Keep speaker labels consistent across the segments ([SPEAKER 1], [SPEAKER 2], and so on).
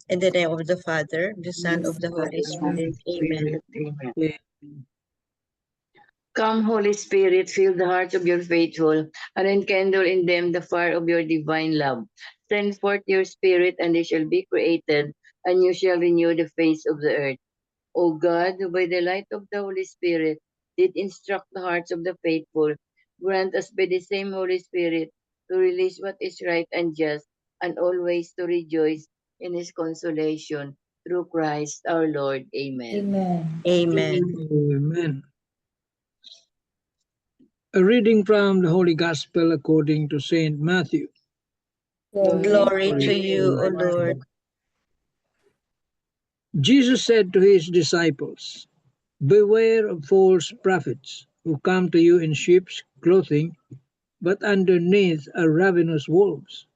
[SPEAKER 1] In the name of the Father, the Son, of the Holy Spirit. Amen.
[SPEAKER 2] Amen.
[SPEAKER 3] Come, Holy Spirit, fill the hearts of your faithful, and enkindle in them the fire of your divine love. Send forth your Spirit, and they shall be created, and you shall renew the face of the earth. O God, who by the light of the Holy Spirit did instruct the hearts of the faithful, grant us by the same Holy Spirit to release what is right and just, and always to rejoice in his consolation. Through Christ our Lord. Amen.
[SPEAKER 4] Amen.
[SPEAKER 1] Amen.
[SPEAKER 2] Amen. A reading from the Holy Gospel according to Saint Matthew.
[SPEAKER 1] Glory to you, O Lord.
[SPEAKER 2] Jesus said to his disciples, "Beware of false prophets who come to you in sheep's clothing, but underneath are ravenous wolves.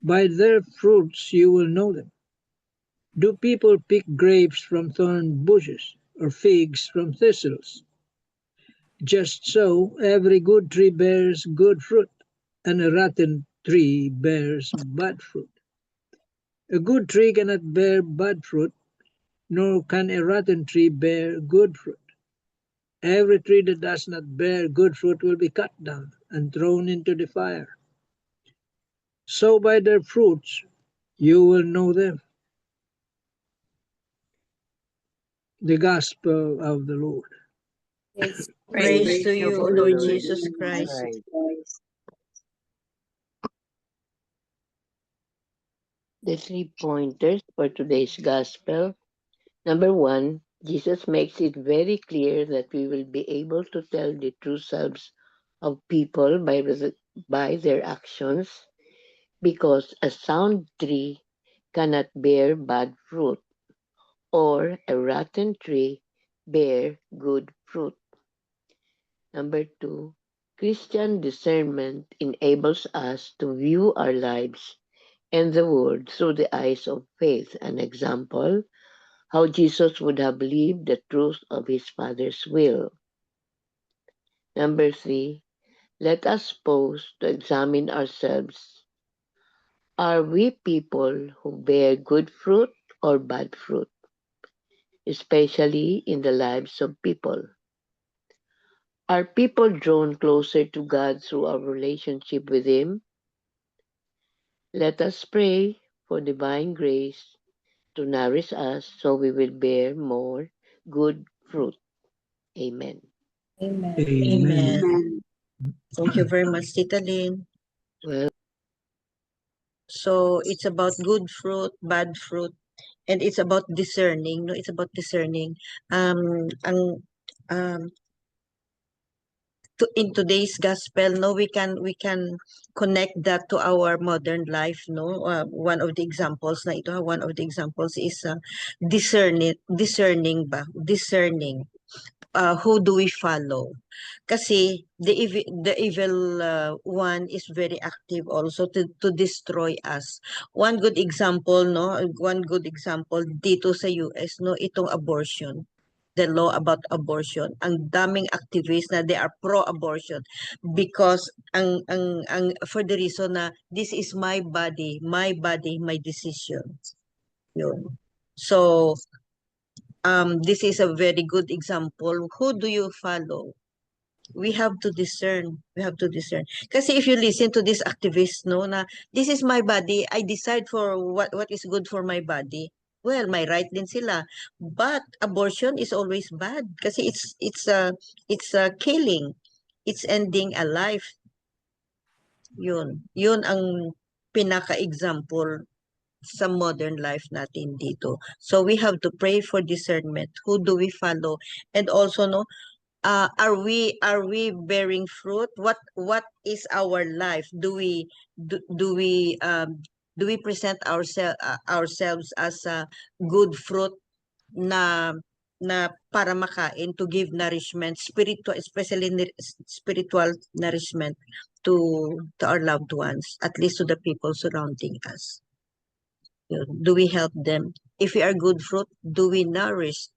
[SPEAKER 2] By their fruits you will know them. Do people pick grapes from thorn bushes, or figs from thistles? Just so, every good tree bears good fruit, and a rotten tree bears bad fruit. A good tree cannot bear bad fruit, nor can a rotten tree bear good fruit. Every tree that does not bear good fruit will be cut down and thrown into the fire. So by their fruits you will know them." The Gospel of the Lord.
[SPEAKER 1] Praise to you, O Lord Jesus Christ.
[SPEAKER 3] The 3 pointers for today's Gospel. Number 1, Jesus makes it very clear that we will be able to tell the true selves of people by their actions, because a sound tree cannot bear bad fruit, or a rotten tree bear good fruit. Number 2, Christian discernment enables us to view our lives and the world through the eyes of faith. An example, how Jesus would have lived the truth of his Father's will. Number 3, let us pause to examine ourselves. Are we people who bear good fruit or bad fruit, especially in the lives of people? Are people drawn closer to God through our relationship with Him? Let us pray for divine grace to nourish us so we will bear more good fruit. Amen.
[SPEAKER 4] Amen.
[SPEAKER 1] Amen. Thank you very much, Tita Lynn.
[SPEAKER 3] Well,
[SPEAKER 1] So it's about good fruit, bad fruit, and it's about discerning. No, it's about discerning. Ang in today's gospel, no, we can connect that to our modern life, no. One of the examples na ito, one of the examples is discerning. Who do we follow? Kasi the evil one is very active also to destroy us. One good example, no, dito sa US, no, itong abortion, the law about abortion. Ang daming activists na they are pro-abortion because ang for the reason na this is my body, my decision. Yun. So this is a very good example. Who do you follow? We have to discern. Kasi if you listen to this activist, no, na this is my body, I decide for what is good for my body. Well, may right din sila. But abortion is always bad kasi it's a killing. It's ending a life. Yun. Yun ang pinaka-example sa modern life natin dito. So we have to pray for discernment. Who do we follow? And also, no, are we bearing fruit? What is our life? Do we present ourselves as a good fruit na para makain, to give nourishment, spiritual, especially spiritual nourishment to our loved ones, at least to the people surrounding us. Do we help them? If we are good fruit, do we nourish?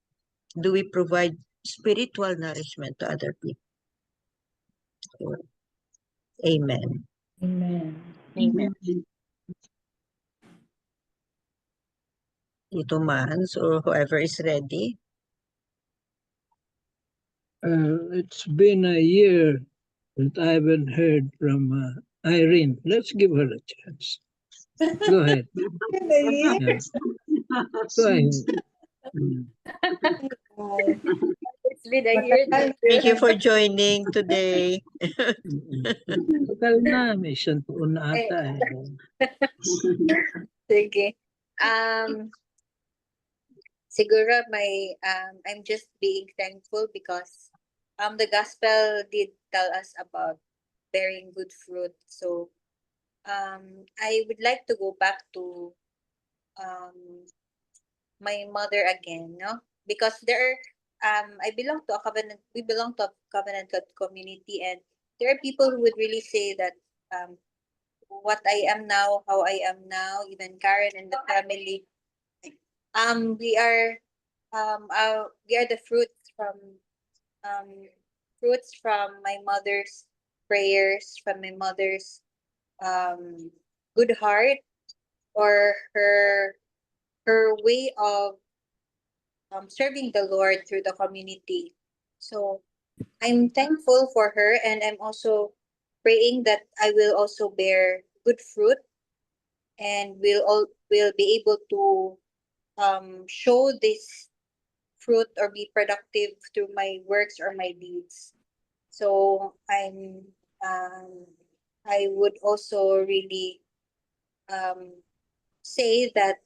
[SPEAKER 1] Do we provide spiritual nourishment to other people? Amen.
[SPEAKER 4] Amen.
[SPEAKER 3] Amen.
[SPEAKER 1] Tito Mans or whoever is ready.
[SPEAKER 2] It's been a year that I haven't heard from Irene. Let's give her a chance. Go ahead. Yeah. Go ahead. Mm.
[SPEAKER 4] It's been a year.
[SPEAKER 1] Thank you for joining today.
[SPEAKER 2] Tagal na, may isang taon na ata eh.
[SPEAKER 4] Sige. Siguro I'm just being thankful because the gospel did tell us about bearing good fruit. So I would like to go back to my mother again, no? Because we belong to a covenant community, and there are people who would really say that what I am now, how I am now, even Karen and the family, we are the fruits from my mother's prayers, from my mother's good heart, or her way of serving the Lord through the community. So I'm thankful for her, and I'm also praying that I will also bear good fruit, and will be able to show this fruit or be productive through my works or my deeds. So I would also really say that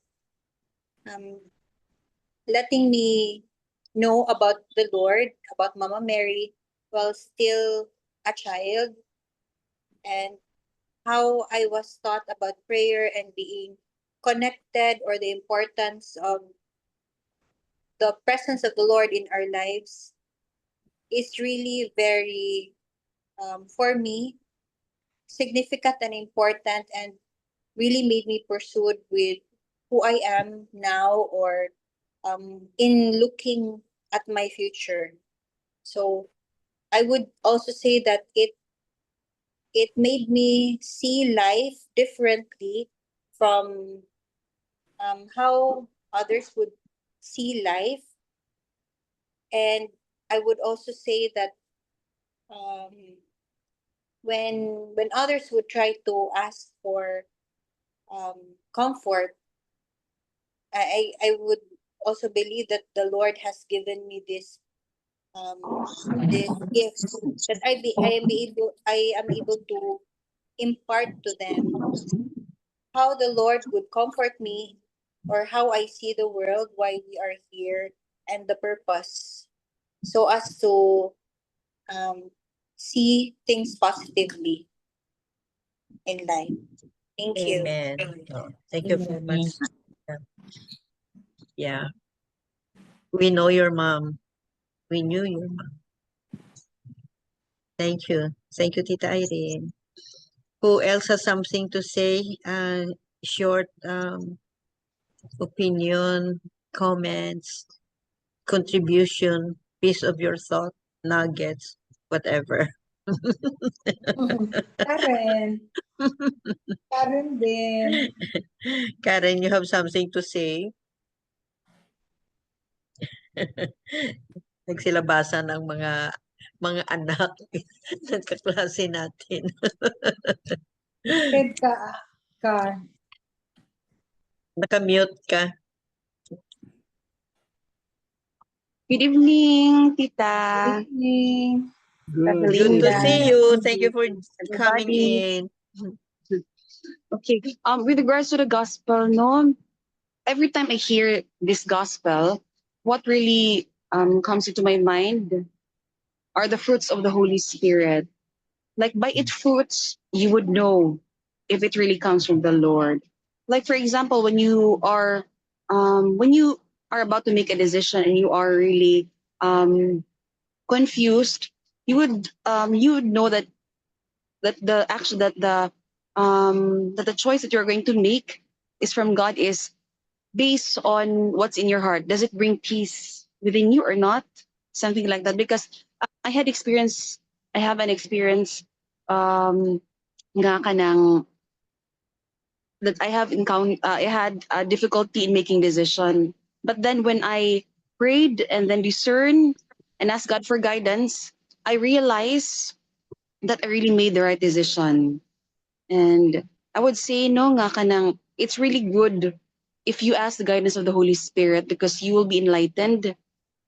[SPEAKER 4] letting me know about the Lord, about Mama Mary, while still a child, and how I was taught about prayer and being connected, or the importance of the presence of the Lord in our lives, is really very, for me, significant and important, and really made me pursue with who I am now, or in looking at my future. So I would also say that it made me see life differently from how others would see life. And I would also say that when others would try to ask for comfort, I would also believe that the Lord has given me this gift that I am able to impart to them how the Lord would comfort me, or how I see the world, why we are here, and the purpose, so as to see things positively in life. Thank you.
[SPEAKER 1] Amen. Oh, thank you very much. Yeah. We know your mom. We knew your mom. Thank you. Thank you, Tita Irene. Who else has something to say? Short opinion, comments, contribution, piece of your thought, nuggets, whatever.
[SPEAKER 5] Karen. Karen din.
[SPEAKER 1] Karen, you have something to say? Nagsilabasan ng mga anak ng kaklase natin.
[SPEAKER 5] Ted ka.
[SPEAKER 1] Nakamute ka.
[SPEAKER 6] Good evening, Tita.
[SPEAKER 5] Good evening.
[SPEAKER 2] Good.
[SPEAKER 1] Good to
[SPEAKER 6] Linda.
[SPEAKER 1] see you. Thank you for coming
[SPEAKER 6] Everybody.
[SPEAKER 1] in.
[SPEAKER 6] Okay. With regards to the gospel, no, every time I hear this gospel, what really comes into my mind are the fruits of the Holy Spirit. Like by its fruits, you would know if it really comes from the Lord. Like for example, when you are about to make a decision and you are really confused, you would know that the choice that you're going to make is from God, is based on what's in your heart. Does it bring peace within you or not? Something like that. Because I have an experience nga ka ng that I have encountered. I had a difficulty in making decision. But then when I prayed and then discerned and asked God for guidance, I realized that I really made the right decision. And I would say no nga kanang it's really good if you ask the guidance of the Holy Spirit because you will be enlightened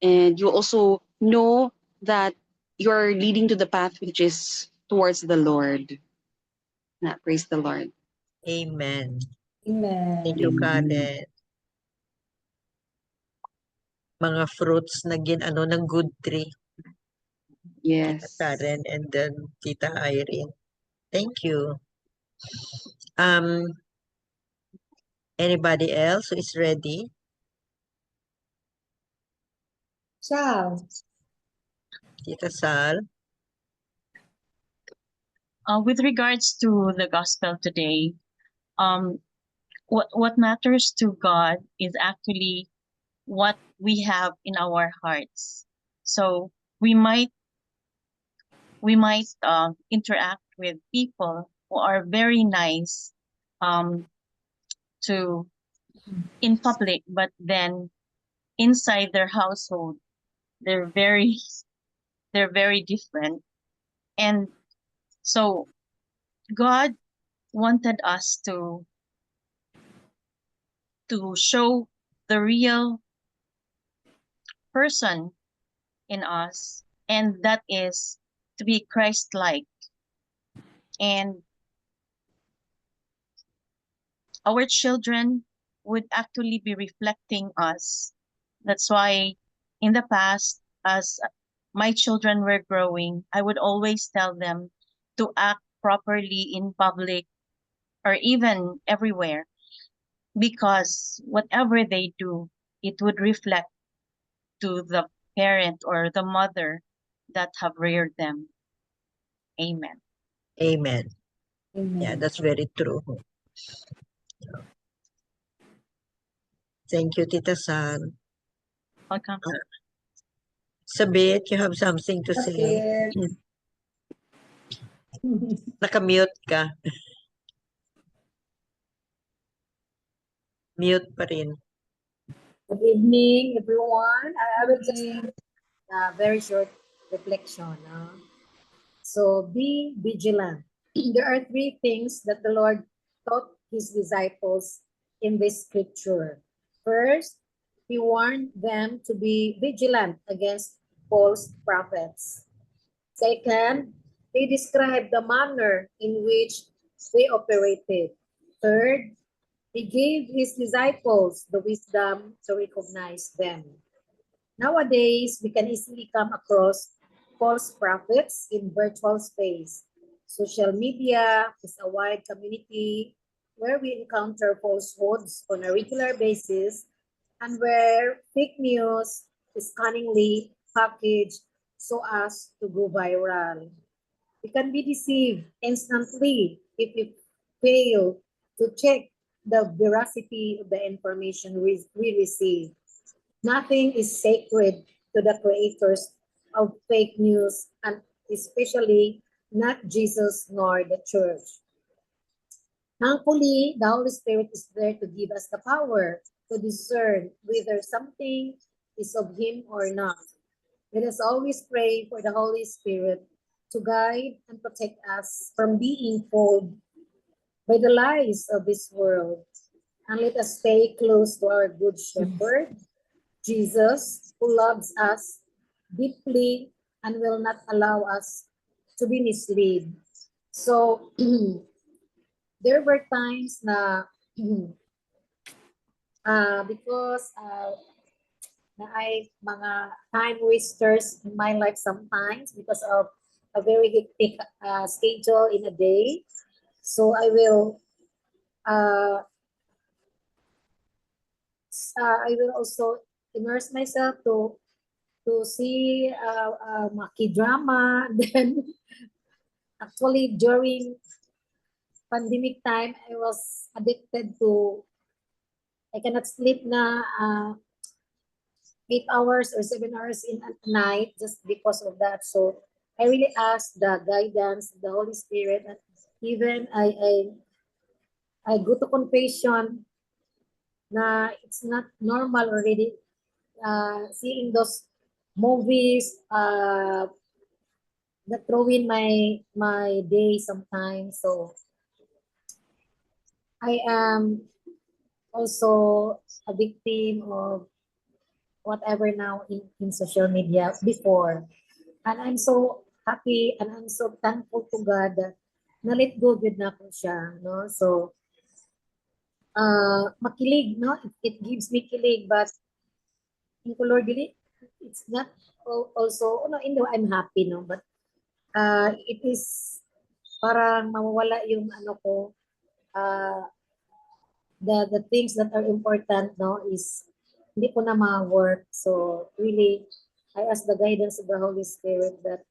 [SPEAKER 6] and you also know that you're leading to the path which is towards the Lord. Praise the Lord.
[SPEAKER 1] Amen. Thank
[SPEAKER 5] Amen.
[SPEAKER 1] you,
[SPEAKER 2] Amen.
[SPEAKER 1] Karen. Mga fruits na ng good tree. Tita
[SPEAKER 6] Yes.
[SPEAKER 1] Karen and then Tita Irene. Thank you. Anybody else who is ready?
[SPEAKER 5] Ciao.
[SPEAKER 1] Tita Sal?
[SPEAKER 7] With regards to the gospel today, what matters to God is actually what we have in our hearts. So we might interact with people who are very nice to in public, but then inside their household they're very different. And so God wanted us to show the real person in us, and that is to be Christ-like. And our children would actually be reflecting us. That's why in the past, as my children were growing, I would always tell them to act properly in public or even everywhere, because whatever they do, it would reflect to the parent or the mother that have reared them. Amen.
[SPEAKER 1] Amen.
[SPEAKER 5] Amen.
[SPEAKER 1] Yeah, that's very true. Thank you, Tita Sal.
[SPEAKER 7] Welcome.
[SPEAKER 1] Sabit, you have something to say?
[SPEAKER 5] Sabit.
[SPEAKER 1] Nakamute ka. Mute pa rin.
[SPEAKER 8] Good evening, everyone. I will just
[SPEAKER 5] Amen.
[SPEAKER 8] a very short reflection. So be vigilant. There are three things that the Lord taught his disciples in this scripture. First, he warned them to be vigilant against false prophets. Second, he described the manner in which they operated. Third, he gave his disciples the wisdom to recognize them. Nowadays, we can easily come across false prophets in virtual space. Social media is a wide community where we encounter falsehoods on a regular basis and where fake news is cunningly packaged so as to go viral. We can be deceived instantly if we fail to check the veracity of the information we receive. Nothing is sacred to the creators of fake news, and especially not Jesus nor the church. Thankfully, the Holy Spirit is there to give us the power to discern whether something is of Him or not. Let us always pray for the Holy Spirit to guide and protect us from being fooled by the lies of this world. And let us stay close to our Good Shepherd, Jesus, who loves us deeply and will not allow us to be misled. So, there were times na because na ay mga time wasters in my life sometimes because of a very hectic schedule in a day. So I will also immerse myself to see K-drama. Then actually during pandemic time, I was addicted to, I cannot sleep na 8 hours or 7 hours in a night just because of that. So I really ask the guidance of the Holy Spirit, and even I I go to confession na it's not normal already seeing those movies that ruin my day sometimes. So I am also a victim of whatever now in social media before. And I'm so happy and I'm so thankful to God that na-let go good na ko siya, no? So, makilig, no? It gives me kilig, but in Lord, dili, it's not also, no, in the I'm happy, no? But it is parang mawawala yung ano ko, the things that are important, no, is hindi ko na ma-work. So, really, I ask the guidance of the Holy Spirit that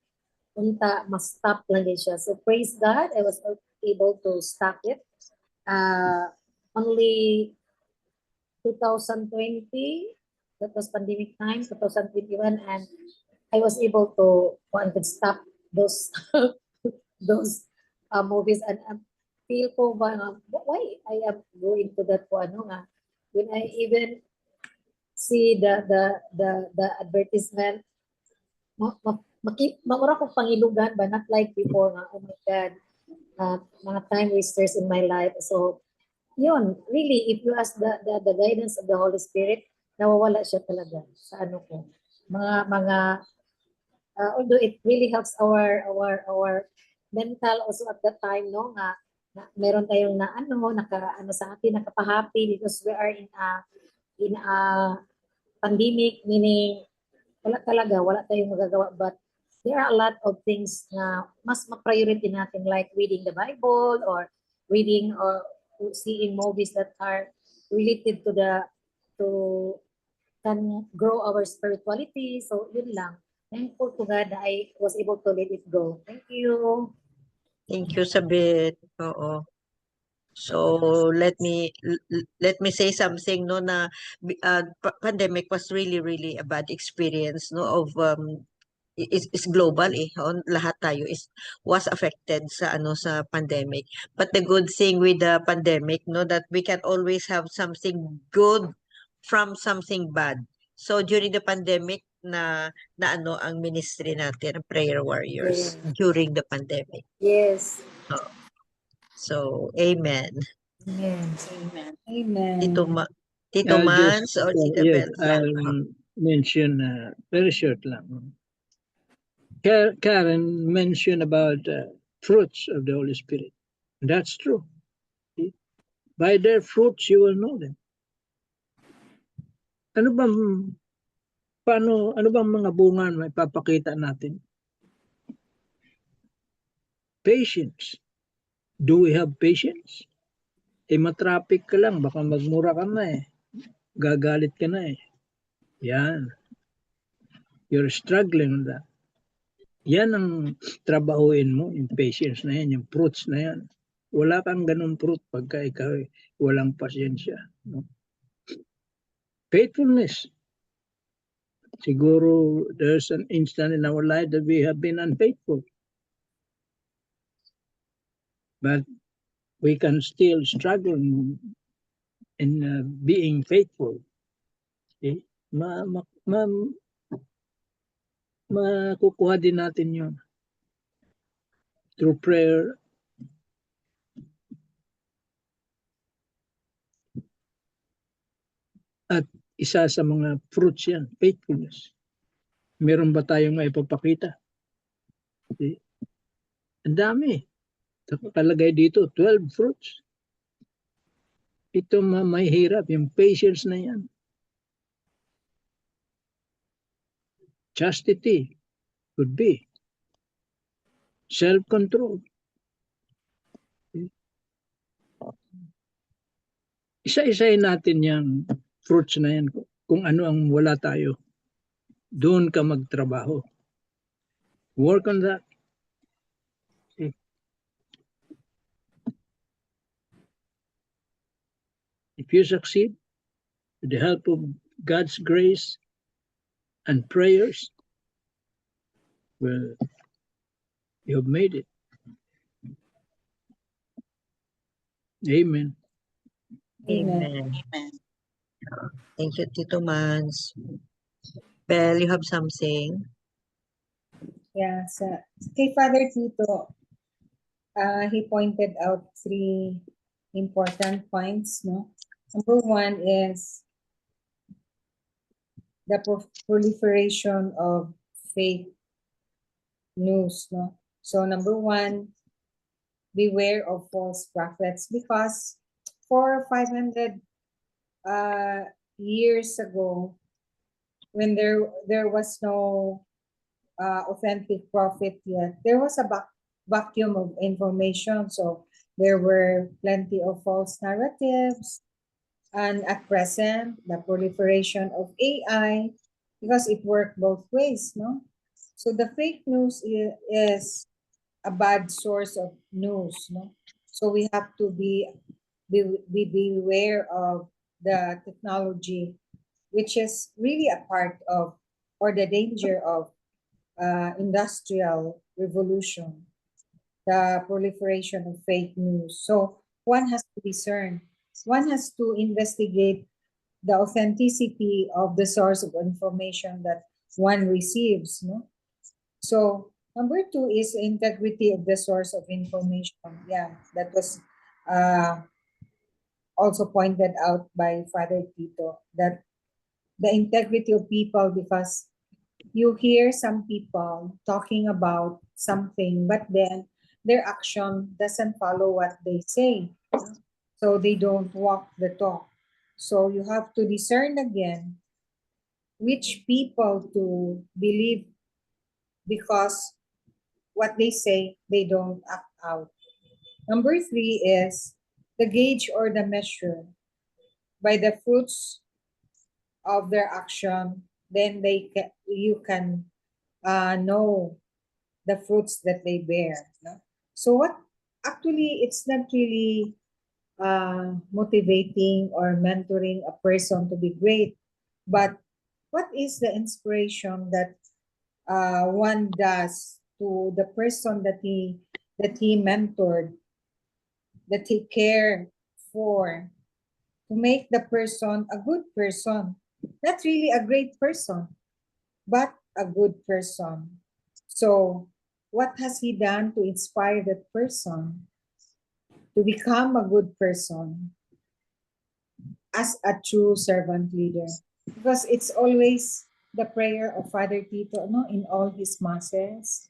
[SPEAKER 8] unta ma-stop lang din siya. So praise God, I was able to stop it. Only 2020, that was pandemic time, 2021, and I was able to stop those those movies and feel ko ba why I am going to that po ano nga when I even see the advertisement mamura ko pangilugan ba not like before nga oh my God mga time wasters in my life. So yun really if you ask the guidance of the Holy Spirit nawawala siya talaga sa ano ko mga although it really helps our mental also at that time no nga meron tayong na ano naka sa atin nakapahappy because we are in a pandemic meaning wala tayong magagawa but there are a lot of things na mas ma-priority natin like reading the Bible or reading or seeing movies that are related to can grow our spirituality. So yun lang. Thankful to God that I was able to let it go. Thank you.
[SPEAKER 1] Thank you, Sabit. Oo. So let me say something no na pandemic was really a bad experience no of is global lahat tayo was affected sa sa pandemic, but the good thing with the pandemic no that we can always have something good from something bad. So during the pandemic na ang ministry natin, prayer warriors
[SPEAKER 8] Yeah.
[SPEAKER 1] during the pandemic.
[SPEAKER 8] Yes.
[SPEAKER 1] So amen.
[SPEAKER 8] Amen.
[SPEAKER 7] Amen.
[SPEAKER 5] Amen.
[SPEAKER 1] Tito Mans or Tita
[SPEAKER 2] yes,
[SPEAKER 1] Belsa?
[SPEAKER 2] I'll mention very short lang. Karen mentioned about fruits of the Holy Spirit. That's true. By their fruits you will know them. Ano bang mga bunga na ipapakita natin? Patience. Do we have patience? Matraffic ka lang, baka magmura ka na gagalit ka na Yan. You're struggling with that. Yan ang trabahuin mo, yung patience na yan, yung fruits na yan. Wala kang ganun fruit pagka ikaw walang pasyensya. No? Faithfulness. Siguro there's an instant in our life that we have been unfaithful. But we can still struggle in being faithful. Okay? Makukuha din natin yun through prayer. At isa sa mga fruits yan, faithfulness. Meron ba tayong maipapakita? Okay. Ang dami. Nakalagay dito, 12 fruits. Ito may hirap, yung patience na yan. Chastity could be. Self-control. Isa-isayin natin yung fruits na yan. Kung ano ang wala tayo. Doon ka magtrabaho. Work on that. Okay. If you succeed, with the help of God's grace and prayers, well, you have made it. Amen.
[SPEAKER 1] Amen.
[SPEAKER 7] Amen.
[SPEAKER 1] Thank you, Tito Mans. Belle, you have something?
[SPEAKER 8] Yeah, kay Father Tito, he pointed out three important points, no? Number one is the proliferation of fake news, no? So number one, beware of false prophets, because for 500 years ago, when there was no authentic prophet yet, there was a vacuum of information. So there were plenty of false narratives. And at present, the proliferation of AI, because it worked both ways, no? So the fake news is a bad source of news, no? So we have to be beware of the technology, which is really a part of, or the danger of, industrial revolution, the proliferation of fake news. So one has to discern, one has to investigate the authenticity of the source of information that one receives. No? So number two is integrity of the source of information. Yeah, that was also pointed out by Father Tito, that the integrity of people, because you hear some people talking about something, but then their action doesn't follow what they say. So they don't walk the talk. So you have to discern again which people to believe, because what they say, they don't act out. Number three is the gauge or the measure. By the fruits of their action, then you can know the fruits that they bear. No? So what actually, it's not really motivating or mentoring a person to be great, but what is the inspiration that one does to the person that he mentored, that he cared for, to make the person a good person, not really a great person, but a good person. So what has he done to inspire that person to become a good person as a true servant leader? Because it's always the prayer of Father Tito, no, in all his masses,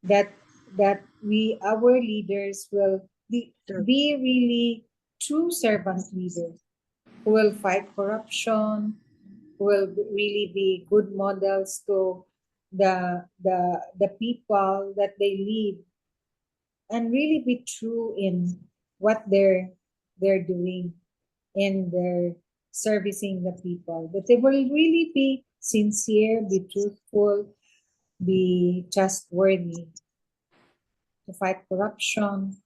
[SPEAKER 8] that we, our leaders, will be really true servant leaders who will fight corruption, who will really be good models to the people that they lead, and really be true in what they're doing in their servicing the people. That they will really be sincere, be truthful, be trustworthy, to fight corruption.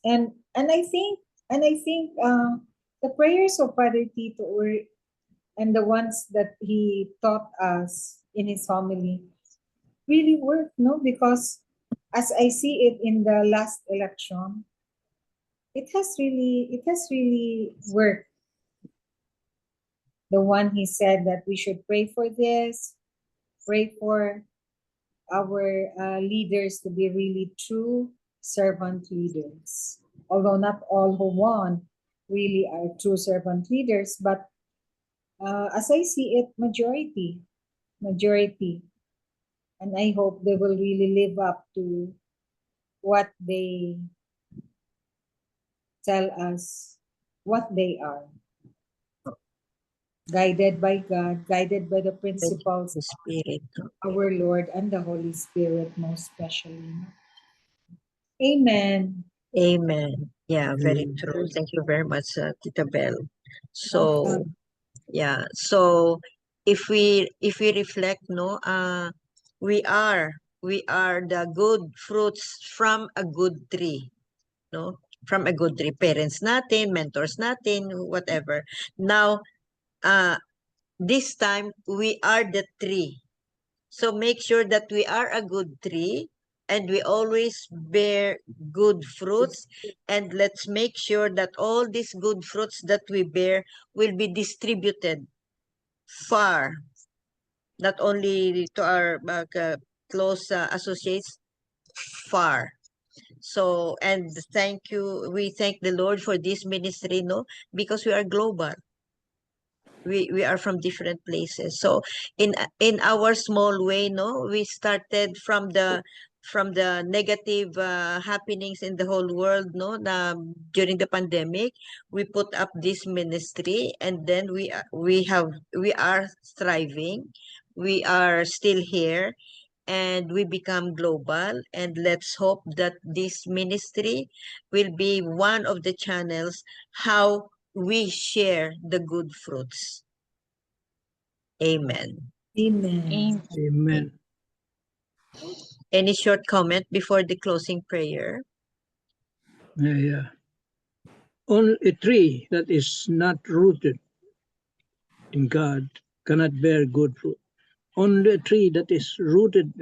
[SPEAKER 8] And I think the prayers of Father Tito were, and the ones that he taught us in his homily, really work, no? Because as I see it in the last election, it has really worked. The one he said that we should pray for this, pray for our leaders to be really true servant leaders. Although not all who won really are true servant leaders, but as I see it, majority. And I hope they will really live up to what they tell us what they are. Guided by God, guided by the principles
[SPEAKER 1] The Spirit.
[SPEAKER 8] of our Lord and the Holy Spirit, most especially. Amen.
[SPEAKER 1] Amen. Yeah, very
[SPEAKER 2] Amen.
[SPEAKER 1] true. Thank you very much, Tita Belle. So,
[SPEAKER 8] Welcome.
[SPEAKER 1] yeah. So, if we reflect, no, we are the good fruits from a good tree, no, from a good tree. Parents natin, mentors natin, whatever. Now, this time we are the tree. So make sure that we are a good tree. and we always bear good fruits. And let's make sure that all these good fruits that we bear will be distributed far, not only to our close associates, far. So, and thank you, we thank the Lord for this ministry, no, because we are global. We are from different places. So in our small way, no, we started from the negative happenings in the whole world, no, during the pandemic. We put up this ministry, and then we are thriving. We are still here, and we become global. And let's hope that this ministry will be one of the channels how we share the good fruits. Amen.
[SPEAKER 5] Amen.
[SPEAKER 2] Amen.
[SPEAKER 1] Any short comment before the closing prayer?
[SPEAKER 2] Yeah. Only a tree that is not rooted in God cannot bear good fruit. Only a tree that is rooted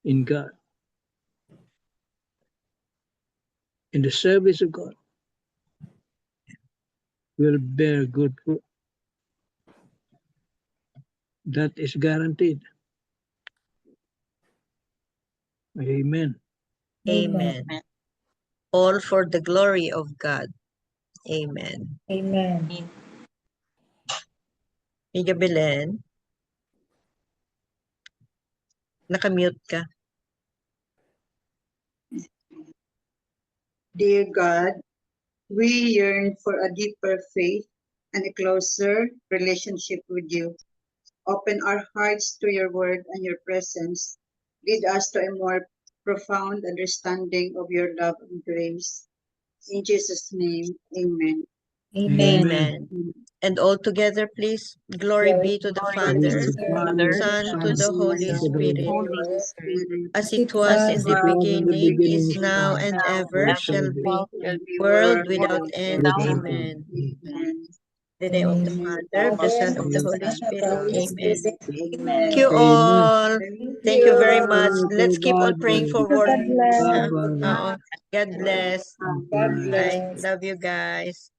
[SPEAKER 2] in God, in the service of God, will bear good fruit. That is guaranteed. Amen.
[SPEAKER 1] Amen. All for the glory of God. Amen.
[SPEAKER 5] Amen.
[SPEAKER 1] Miga Belen, nakamute ka.
[SPEAKER 9] Dear God, we yearn for a deeper faith and a closer relationship with you. Open our hearts to your word and your presence. Lead us to a more profound understanding of your love and grace. In Jesus' name, amen.
[SPEAKER 5] Amen.
[SPEAKER 1] Amen. And all together, please. Glory be to the Father, Son, to the Holy Spirit, as it was in the beginning, is now, and ever shall be, world without end. Amen.
[SPEAKER 9] Amen.
[SPEAKER 1] In the name of the Father, of the Son, of the Holy Spirit. Amen.
[SPEAKER 4] Amen.
[SPEAKER 1] Thank you all. Thank you very much. Let's keep on praying for world.
[SPEAKER 2] Bye-bye.
[SPEAKER 1] Oo. God bless.
[SPEAKER 5] God
[SPEAKER 1] Bye.
[SPEAKER 5] bless.
[SPEAKER 1] Love you guys.